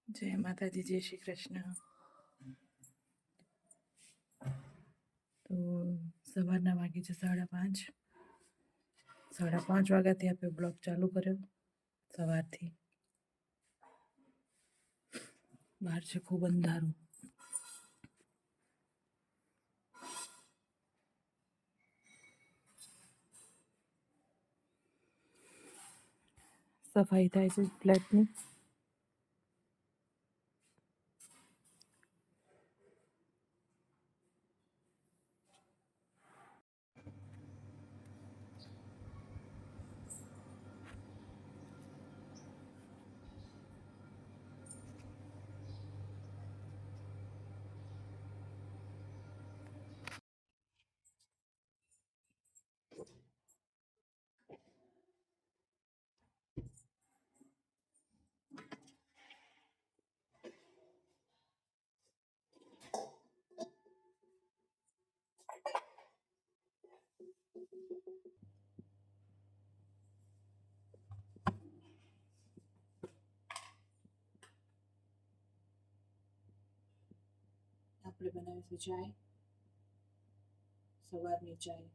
જય માતાજી, જય શ્રી કૃષ્ણ. તો સવારના વાગી છે 5:30. 5:30 વાગ્યાથી આપણે બ્લોગ ચાલુ કર્યો. સવારથી બહાર છે ખૂબ અંધારું. સફાઈ થાય છે ફ્લેટની. આપણે બનાવીશું ચાય, સવારની ચાય.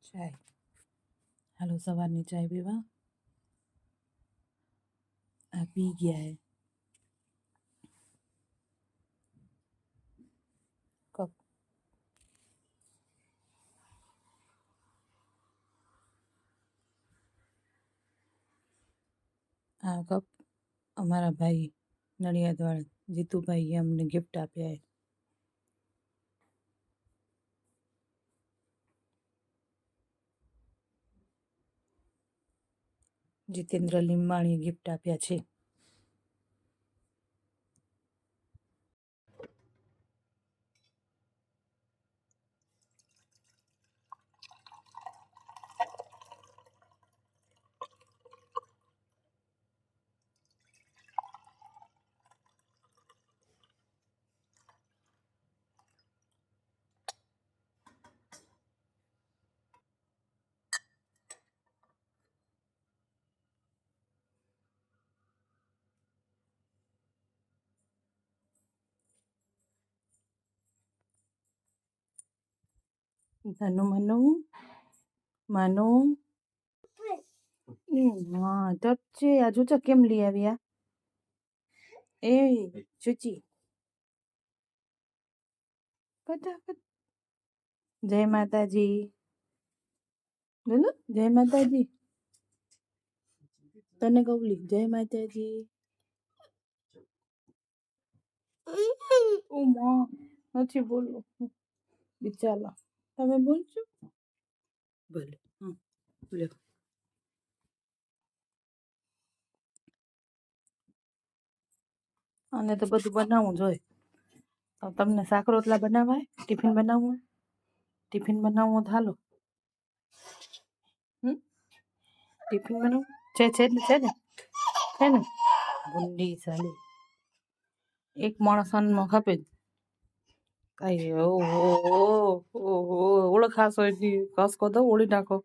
ચાય, હાલો સવારની ચાય પીવા. આ પી ગયા કપ. આ કપ અમારા ભાઈ નડિયાદવાળા જીતુભાઈએ અમને ગિફ્ટ આપ્યા. જીતેન્દ્ર લીંબાણીએ ગિફ્ટ આપ્યા છે. નાનું માનું હા તો છે. આજુ તો કેમ લઈ આવ્યા એ ચૂચી ફટાફટ. જય માતાજી બોલો. જય માતાજી. તને કવલી જય માતાજી. ઓ માં નથી બોલવું બિચારા. તમે બોલજો ભલે. હા બોલો. અને તો બધું બનાવવું જોઈએ. તો તમને શાક રોટલા બનાવાય? ટિફિન બનાવવું? ટિફિન બનાવવું તો હાલો. ટિફિન બનાવું છે ને છે ને ભૂંડી સાલી એક માણસમાં ખપે કઈ. ઓહો ઓળખાશો એટલી કસકો દો ઓળી નાખો.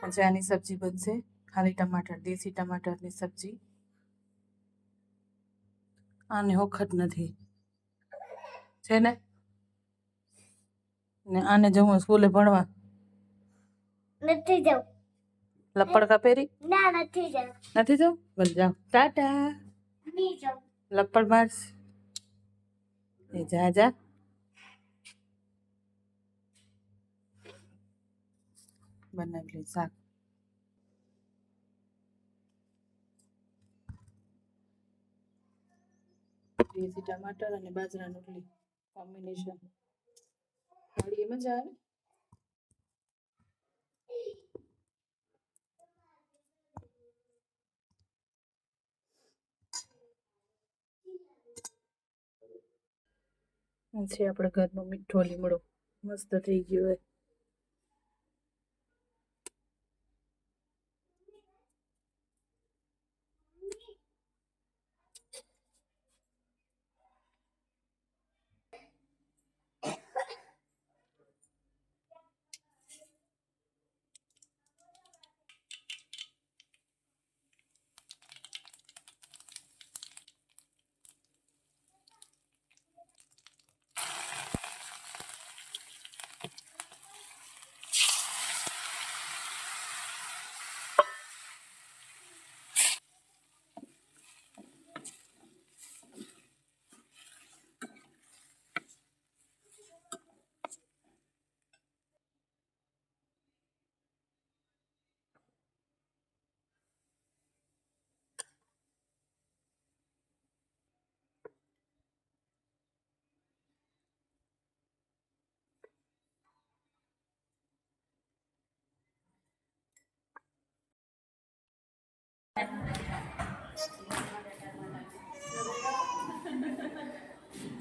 આજે આની સબ્જી બનશે, ખાલી ટમાટર, દેશી ટમાટરની સબ્જી. આને વખત નથી છે ને આને જવું સ્કૂલે ભણવા નથી જાવ. લપડ પહેરી ના નથી જાવ. નથી જવું. બોલ જાઓ ટાટા. નહીં જાવ. લપડ મારસ એ જા જા. બનાવી લે શાક. દેશી ટમાટર અને બાજરા રોટલી કોમ્બિનેશન ખાલી મજા આવે. છે આપણે ઘરનો મીઠો લીમડો મસ્ત થઈ ગયો હોય.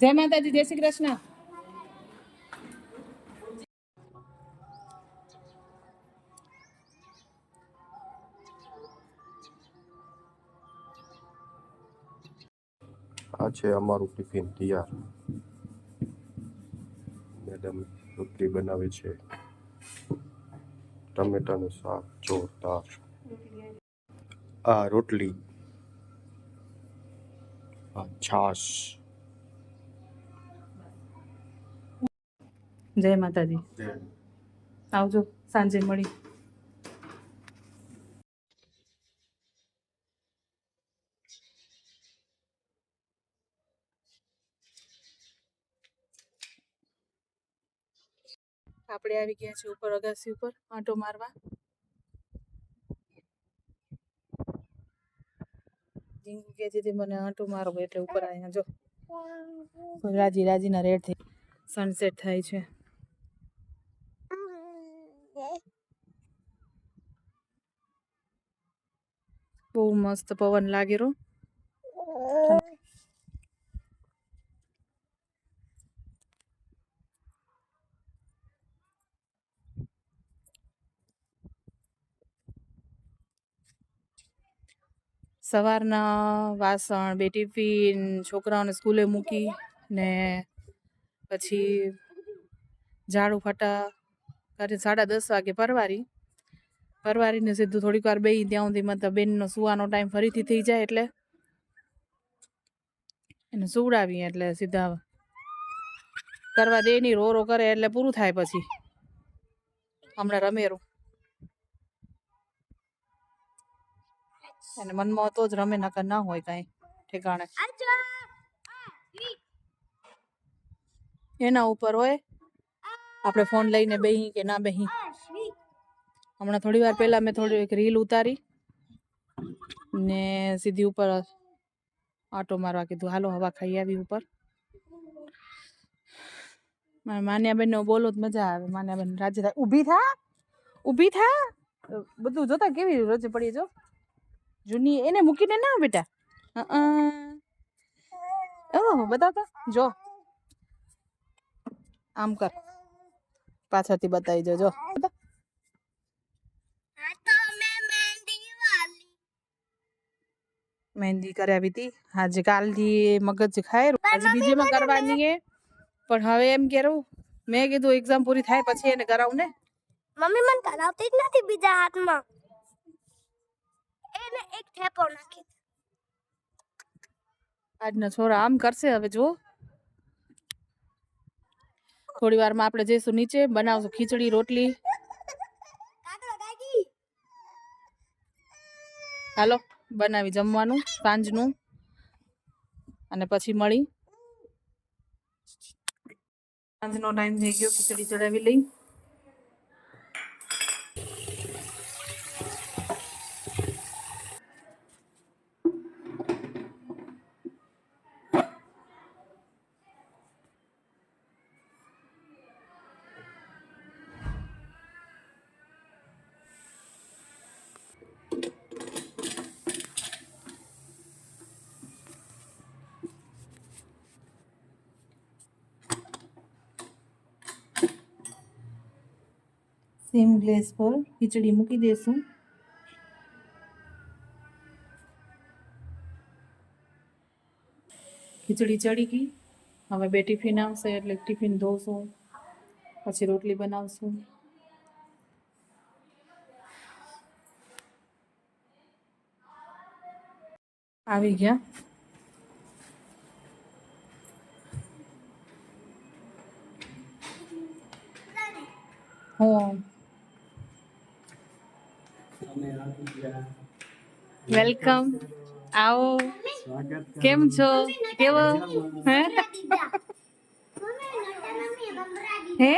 જય માતાજી, જય શ્રી કૃષ્ણ. આ છે અમારું ટિફિન તૈયાર. મેડમ રોટલી બનાવે છે, ટમેટાનું શાક જોરદાર. આ રોટલી, આ છાશ. જય માતાજી. આવજો સાંજે મળી. આપણે આવી ગયા છે ઉપર અગાસી ઉપર આંટો મારવા. જીંગુ કે છે મને આંટો મારો એટલે ઉપર અહીંયા જો રાજી રાજીના રેડ થઈ સનસેટ થાય છે. બહુ મસ્ત પવન લાગે રો. સવારના વાસણ, બે ટિફિન, છોકરાઓને સ્કૂલે મૂકી ને પછી ઝાડુ ફટા કરી 10:30 વાગે પરવારીને સીધું થોડીક વાર બેસી ત્યાં સુધી મતલબ બેનનો સુવાનો ટાઈમ ફરીથી થઈ જાય એટલે એને સુવડાવી એટલે સીધા કરવા દે નહીં, રો કરે એટલે પૂરું થાય. પછી હમણાં રમેરું અને મનમાં તો જ રમે, નકર ના હોય કાંઈ ઠેકાણે. એના ઉપર હોય આપણે ફોન લઈને બેહી કે ના બેહી. હમણાં થોડી વાર પહેલા મેં થોડી એક રીલ ઉતારી ને સીધી ઉપર આટો મારવા કીધું. હાલો હવા ખાઈ આવી ઉપર. માન્યાબેન ને બોલો જ મજા આવે. માન્યાબેન રાજી થાય. ઊભી થા. બધું જોતા કેવી રજે પડી. જો જૂની એને મૂકીને ના બેટા. ઓહ બતાવતા જો આમ કર, પાછળથી બતાવી જો. મહેંદી કરાવી હતી આજે. કાલથી મગજ ખાય આજે બીજેમાં કરવાની હે, પણ હવે એમ કેવું મેં કીધું એક્ઝામ પૂરી થાય પછી એને કરાવું ને. મમ્મી મને કરાવતી જ નથી બીજા હાથમાં એને એક ઠેપો નાખી આજના છોરા આમ કરશે હવે જો. થોડી વારમાં આપણે જઈશું નીચે, બનાવશું ખીચડી રોટલી. કાકડો કાકી હાલો બનાવી જમવાનું સાંજનું, અને પછી મળી. સાંજનો ટાઈમ થઈ ગયો, ખીચડી ચડાવી લઈ. સેમ ગેસ પર ખીચડી મૂકી દેશું. ખીચડી ચડી ગઈ. હવે બે ટિફિન આવશે એટલે ટિફિન ધોશું, પછી રોટલી બનાવશું. આવી ગયા. હું વેલકમ. આવો. કેમ છો? કેવો હે? હે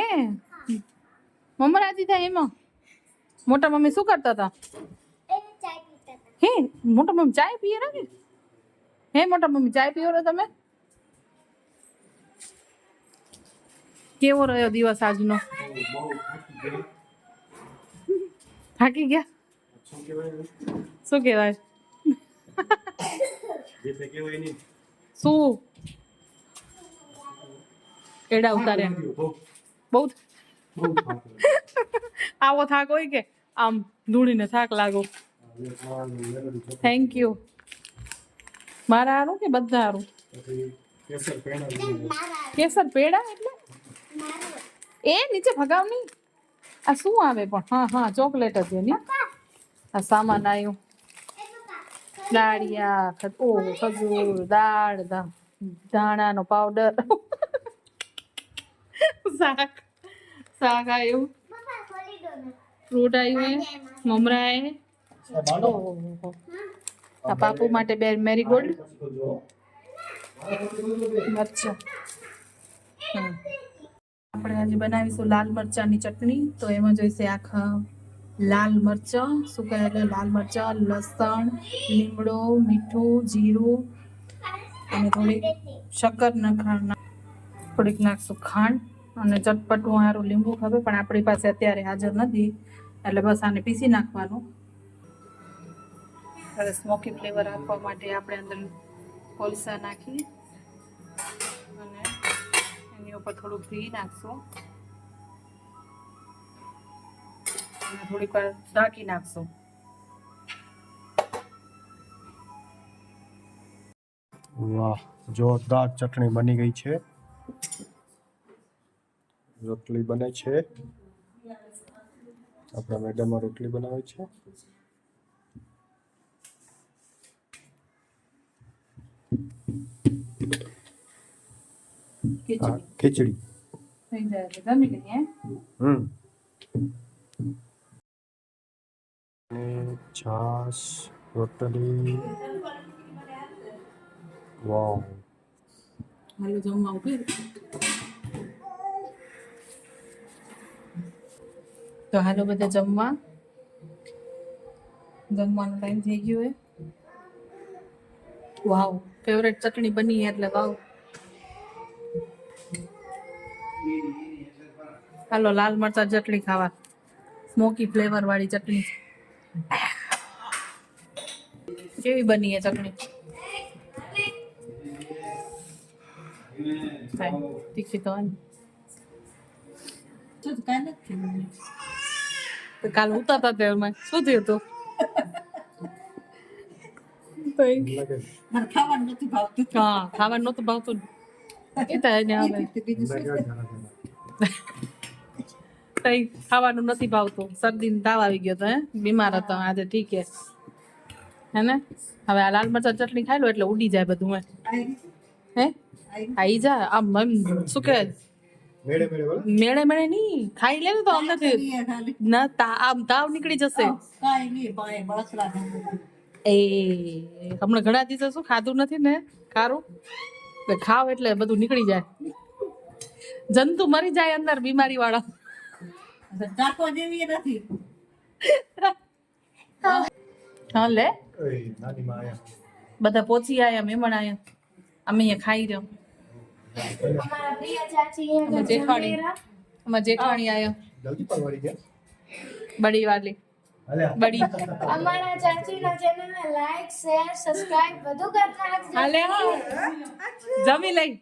મમરા દીધા એમાં? મોટા મમ્મી શું કરતા હતા? હે મોટા મમ્મી ચાય પીએ ને? હે મોટા મમ્મી ચાય પીવો રે તમે? કેવો રહ્યો દિવસ આજનો? થાકી ગયા? શું કહેવાય? શું એડા ઉતાર્યા? બહુ આવો થાક હોય કે આમ ધૂળીને થાક લાગો? Thank you. મારા હારું કે બધા હારું? કેસર પેડા એટલે એ નીચે ભગાવ નહીં. આ શું આવે પણ? હા હા ચોકલેટ જ એની. આ સામાન આવ્યું. દાળિયા, ખજૂર, દાળ, ધાણાનો પાવડર, શાક આવ્યું, ફ્રૂટ આવ્યું, મમરા આવ્યા. આ પાપુ માટે બે મેરીગોલ્ડ, મરચાં. આપણે આજે બનાવીશું લાલ મરચાંની ચટણી. તો એમાં જોઈશે આખા લાલ મરચાં, સુકાયેલા લાલ મરચાં, લસણ, લીમડો, મીઠું, જીરું અને થોડીક શક્કર થોડીક નાખશું ખાંડ અને ચટપટું સારું લીંબુ ખબર, પણ આપણી પાસે અત્યારે હાજર નથી એટલે બસ આને પીસી નાખવાનું. હવે સ્મોકી ફ્લેવર આપવા માટે આપણે અંદર કોલસા નાખી અને એની ઉપર થોડું ઘી નાખશું અને થોડીક વાર ઢાંકી નાખશું. વાહ, જોરદાર ચટણી બની ગઈ છે. રોટલી બને છે. આપણા મેડમ રોટલી બનાવે છે. ખીચડી થઈ જાય એટલે જમી લઈએ. છાશ, રોટલી. વાવ. હાલો જમવા ઉભી. તો હાલો બધા જમવા. જમવાનો ટાઈમ થઈ ગયો હે. વાવ, ફેવરેટ ચટણી બની એટલે વાવ. હાલો લાલ મરચા ચટણી ખાવા, સ્મોકી ફ્લેવર વાળી ચટણી. કેવી બની એ ચટણી? તીખી તો કાલ ઉતારતા તેલમાં શું થયું હતું? ખાવાનું નતું ભાવતું. હા, ખાવાનું નતું ભાવતું. એ તો એને હવે કઈ ખાવાનું નથી ભાવતું, શરદી ને તાવ આવી ગયો તો હે, બીમાર હતો આજે, ઠીક હે ને? હવે આ લાલ મરચાં ચટણી ખાઈ લો એટલે ઉડી જાય બધું હે આઈ જા આમ શું કે મેળે મેળે નહીં ખાઈ લે ને તો અંદરથી ના આમ તાવ નીકળી જશે. એ હમણાં ઘણા દિવસે શું ખાધું નથી ને ખારું, ખાવ એટલે બધું નીકળી જાય, જંતુ મરી જાય અંદર બીમારી વાળા. હા લે બધા પોચી આયા, મહેમાન આયા, અમે અહીંયા ખાઈ રહ્યો. અમારા જેઠાણી આયા, બડી વાલી બડી. અમારા ચાચીના ચેનલને લાઈક શેર સબસ્ક્રાઇબ બધું કરી નાખજો. હાલે જમી લઈ.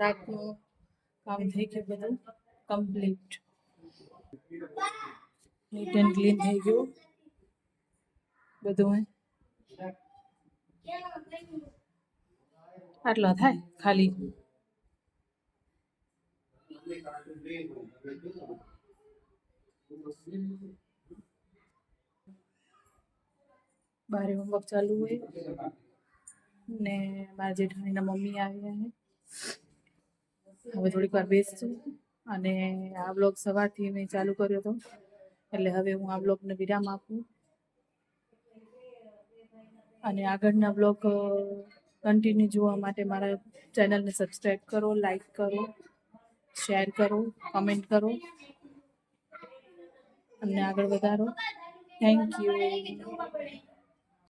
રાતનું કામ થઈ ગયું બધું કમ્પ્લીટ, નીટ એન્ડ ક્લીન થઈ ગયું બધું. આટલા થાય ખાલી. બારે હોમવર્ક ચાલુ હોય ને મારા જેઠાણીના મમ્મી આવ્યા છે. હવે થોડીક વાર બેસશું અને આ બ્લોગ સવારથી મેં ચાલુ કર્યો હતો એટલે હવે હું આ બ્લોગને વિરામ આપું અને આગળના બ્લોગ કન્ટિન્યુ જોવા માટે મારા ચેનલને સબસ્ક્રાઈબ કરો, લાઈક કરો, શેર કરો, કમેન્ટ કરો અને આગળ વધારો. Thank you.